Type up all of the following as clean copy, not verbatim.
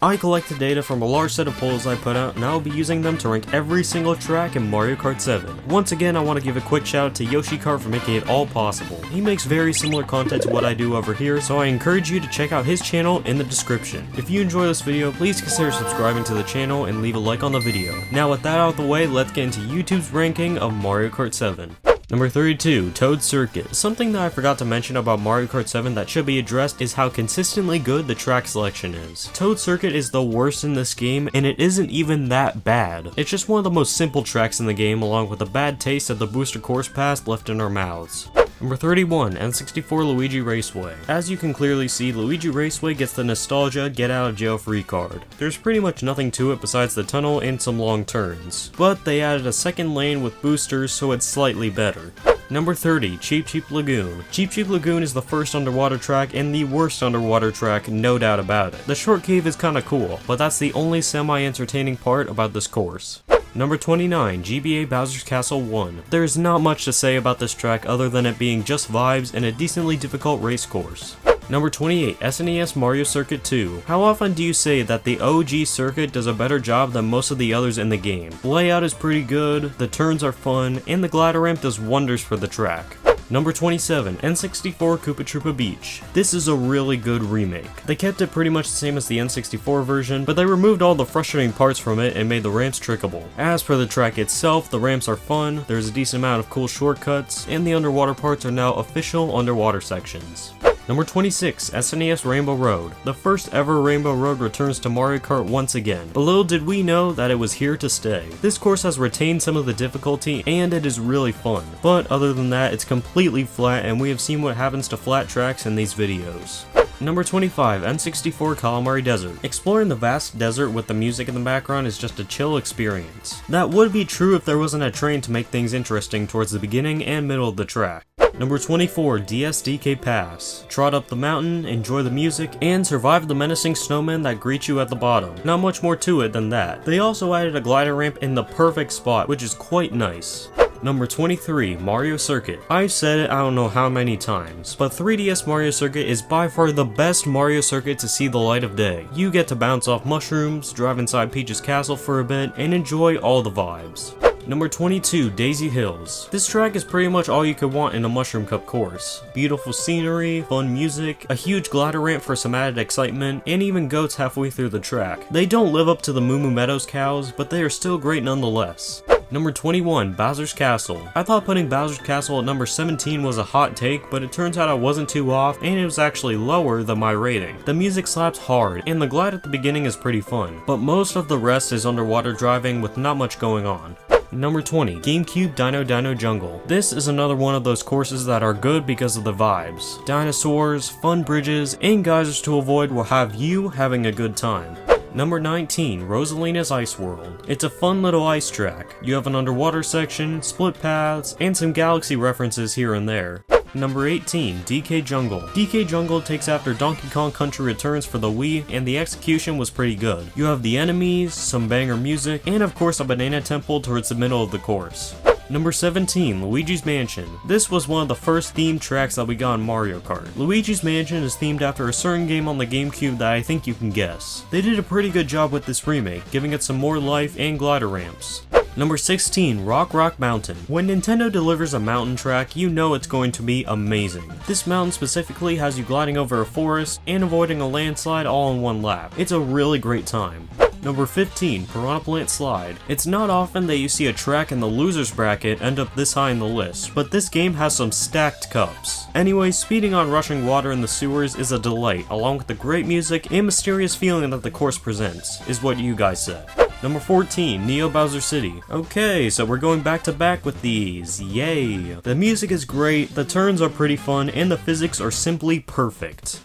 I collected data from a large set of polls I put out, and I will be using them to rank every single track in Mario Kart 7. Once again, I want to give a quick shout out to Yoshi Kart for making it all possible. He makes very similar content to what I do over here, so I encourage you to check out his channel in the description. If you enjoy this video, please consider subscribing to the channel and leave a like on the video. Now with that out of the way, let's get into YouTube's ranking of Mario Kart 7. Number 32, Toad Circuit. Something that I forgot to mention about Mario Kart 7 that should be addressed is how consistently good the track selection is. Toad Circuit is the worst in this game, and it isn't even that bad. It's just one of the most simple tracks in the game, along with a bad taste of the booster course pass left in our mouths. Number 31, N64 Luigi Raceway. As you can clearly see, Luigi Raceway gets the nostalgia get out of jail free card. There's pretty much nothing to it besides the tunnel and some long turns, but they added a second lane with boosters, so it's slightly better. Number 30, Cheep Lagoon. Cheep Lagoon is the first underwater track and the worst underwater track, no doubt about it. The short cave is kinda cool, but that's the only semi-entertaining part about this course. Number 29, GBA Bowser's Castle 1. There's not much to say about this track other than it being just vibes and a decently difficult race course. Number 28, SNES Mario Circuit 2. How often do you say that the OG circuit does a better job than most of the others in the game? The layout is pretty good, the turns are fun, and the glider ramp does wonders for the track. Number 27, N64 Koopa Troopa Beach. This is a really good remake. They kept it pretty much the same as the N64 version, but they removed all the frustrating parts from it and made the ramps trickable. As for the track itself, the ramps are fun, there's a decent amount of cool shortcuts, and the underwater parts are now official underwater sections. Number 26, SNES Rainbow Road. The first ever Rainbow Road returns to Mario Kart once again, but little did we know that it was here to stay. This course has retained some of the difficulty and it is really fun, but other than that it's completely flat and we have seen what happens to flat tracks in these videos. Number 25, N64 Kalimari Desert. Exploring the vast desert with the music in the background is just a chill experience. That would be true if there wasn't a train to make things interesting towards the beginning and middle of the track. Number 24, DSDK Pass. Trot up the mountain, enjoy the music, and survive the menacing snowmen that greet you at the bottom. Not much more to it than that. They also added a glider ramp in the perfect spot, which is quite nice. Number 23, Mario Circuit. I've said it I don't know how many times, but 3DS Mario Circuit is by far the best Mario Circuit to see the light of day. You get to bounce off mushrooms, drive inside Peach's castle for a bit, and enjoy all the vibes. Number 22, Daisy Hills. This track is pretty much all you could want in a Mushroom Cup course. Beautiful scenery, fun music, a huge glider ramp for some added excitement, and even goats halfway through the track. They don't live up to the Moo Moo Meadows cows, but they are still great nonetheless. Number 21, Bowser's Castle. I thought putting Bowser's Castle at number 17 was a hot take, but it turns out I wasn't too off, and it was actually lower than my rating. The music slaps hard, and the glide at the beginning is pretty fun, but most of the rest is underwater driving with not much going on. Number 20, GameCube Dino Jungle. This is another one of those courses that are good because of the vibes. Dinosaurs, fun bridges, and geysers to avoid will have you having a good time. Number 19, Rosalina's Ice World. It's a fun little ice track. You have an underwater section, split paths, and some galaxy references here and there. Number 18, DK Jungle. DK Jungle takes after Donkey Kong Country Returns for the Wii, and the execution was pretty good. You have the enemies, some banger music, and of course a banana temple towards the middle of the course. Number 17, Luigi's Mansion. This was one of the first themed tracks that we got in Mario Kart. Luigi's Mansion is themed after a certain game on the GameCube that I think you can guess. They did a pretty good job with this remake, giving it some more life and glider ramps. Number 16, Rock Mountain. When Nintendo delivers a mountain track, you know it's going to be amazing. This mountain specifically has you gliding over a forest and avoiding a landslide all in one lap. It's a really great time. Number 15, Piranha Plant Slide. It's not often that you see a track in the losers bracket end up this high in the list, but this game has some stacked cups. Anyway, speeding on rushing water in the sewers is a delight, along with the great music and mysterious feeling that the course presents, is what you guys said. Number 14, Neo Bowser City. Okay, so we're going back to back with these, yay! The music is great, the turns are pretty fun, and the physics are simply perfect.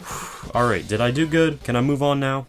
Alright, did I do good? Can I move on now?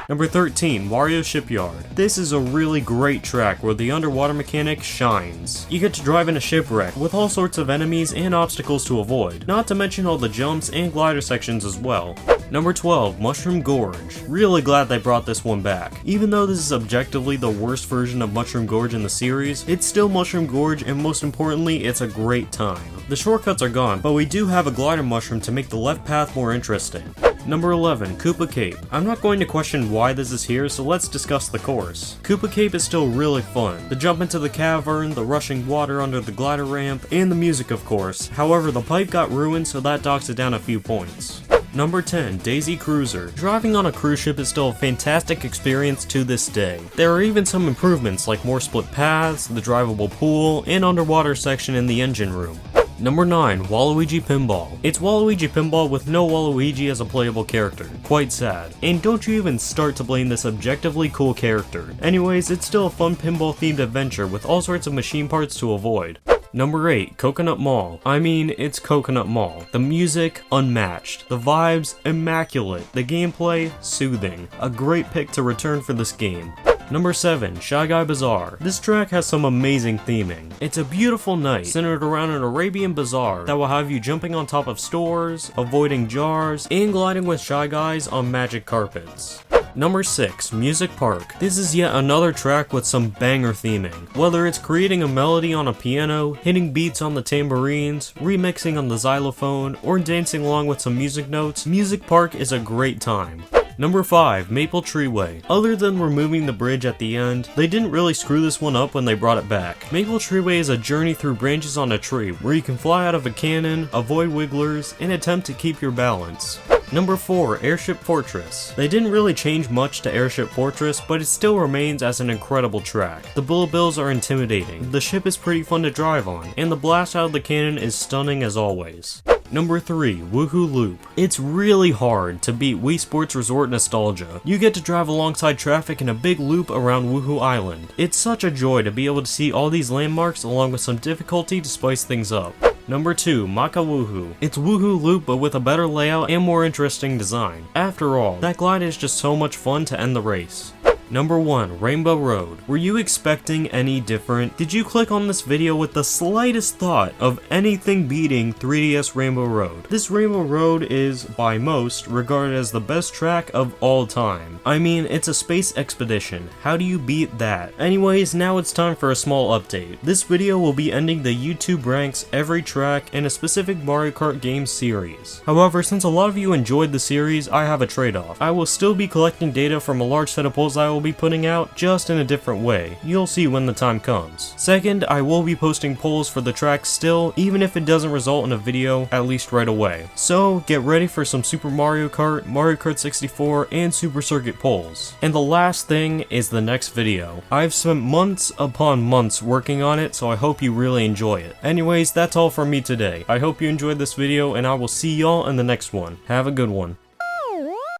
Number 13, Wario Shipyard. This is a really great track where the underwater mechanic shines. You get to drive in a shipwreck with all sorts of enemies and obstacles to avoid, not to mention all the jumps and glider sections as well. Number 12, Mushroom Gorge. Really glad they brought this one back. Even though this is objectively the worst version of Mushroom Gorge in the series, it's still Mushroom Gorge, and most importantly, it's a great time. The shortcuts are gone, but we do have a glider mushroom to make the left path more interesting. Number 11, Koopa Cape. I'm not going to question why this is here, so let's discuss the course. Koopa Cape is still really fun. The jump into the cavern, the rushing water under the glider ramp, and the music of course. However, the pipe got ruined, so that docks it down a few points. Number 10, Daisy Cruiser. Driving on a cruise ship is still a fantastic experience to this day. There are even some improvements like more split paths, the drivable pool, and underwater section in the engine room. Number 9, Waluigi Pinball. It's Waluigi Pinball with no Waluigi as a playable character. Quite sad. And don't you even start to blame this objectively cool character. Anyways, it's still a fun pinball themed adventure with all sorts of machine parts to avoid. Number 8, Coconut Mall. I mean, it's Coconut Mall. The music, unmatched. The vibes, immaculate. The gameplay, soothing. A great pick to return for this game. Number 7, Guy Bazaar. This track has some amazing theming. It's a beautiful night centered around an Arabian bazaar that will have you jumping on top of stores, avoiding jars, and gliding with Shy Guys on magic carpets. Number 6, Music Park. This is yet another track with some banger theming. Whether it's creating a melody on a piano, hitting beats on the tambourines, remixing on the xylophone, or dancing along with some music notes, Music Park is a great time. Number 5, Maple Treeway. Other than removing the bridge at the end, they didn't really screw this one up when they brought it back. Maple Treeway is a journey through branches on a tree where you can fly out of a cannon, avoid wigglers, and attempt to keep your balance. Number 4, Airship Fortress. They didn't really change much to Airship Fortress, but it still remains as an incredible track. The bullet bills are intimidating, the ship is pretty fun to drive on, and the blast out of the cannon is stunning as always. Number 3, Wuhu Loop. It's really hard to beat Wii Sports Resort nostalgia. You get to drive alongside traffic in a big loop around Wuhu Island. It's such a joy to be able to see all these landmarks along with some difficulty to spice things up. Number 2, Maka Wuhu. It's Wuhu Loop but with a better layout and more interesting design. After all, that glide is just so much fun to end the race. Number 1, Rainbow Road. Were you expecting any different? Did you click on this video with the slightest thought of anything beating 3DS Rainbow Road? This Rainbow Road is, by most, regarded as the best track of all time. I mean, it's a space expedition. How do you beat that? Anyways, now it's time for a small update. This video will be ending the YouTube ranks every track in a specific Mario Kart game series. However, since a lot of you enjoyed the series, I have a trade-off. I will still be collecting data from a large set of polls I will be putting out, just in a different way. You'll see when the time comes. Second, I will be posting polls for the tracks still, even if it doesn't result in a video, at least right away. So, get ready for some Super Mario Kart, Mario Kart 64, and Super Circuit polls. And the last thing is the next video. I've spent months upon months working on it, so I hope you really enjoy it. Anyways, that's all from me today. I hope you enjoyed this video, and I will see y'all in the next one. Have a good one.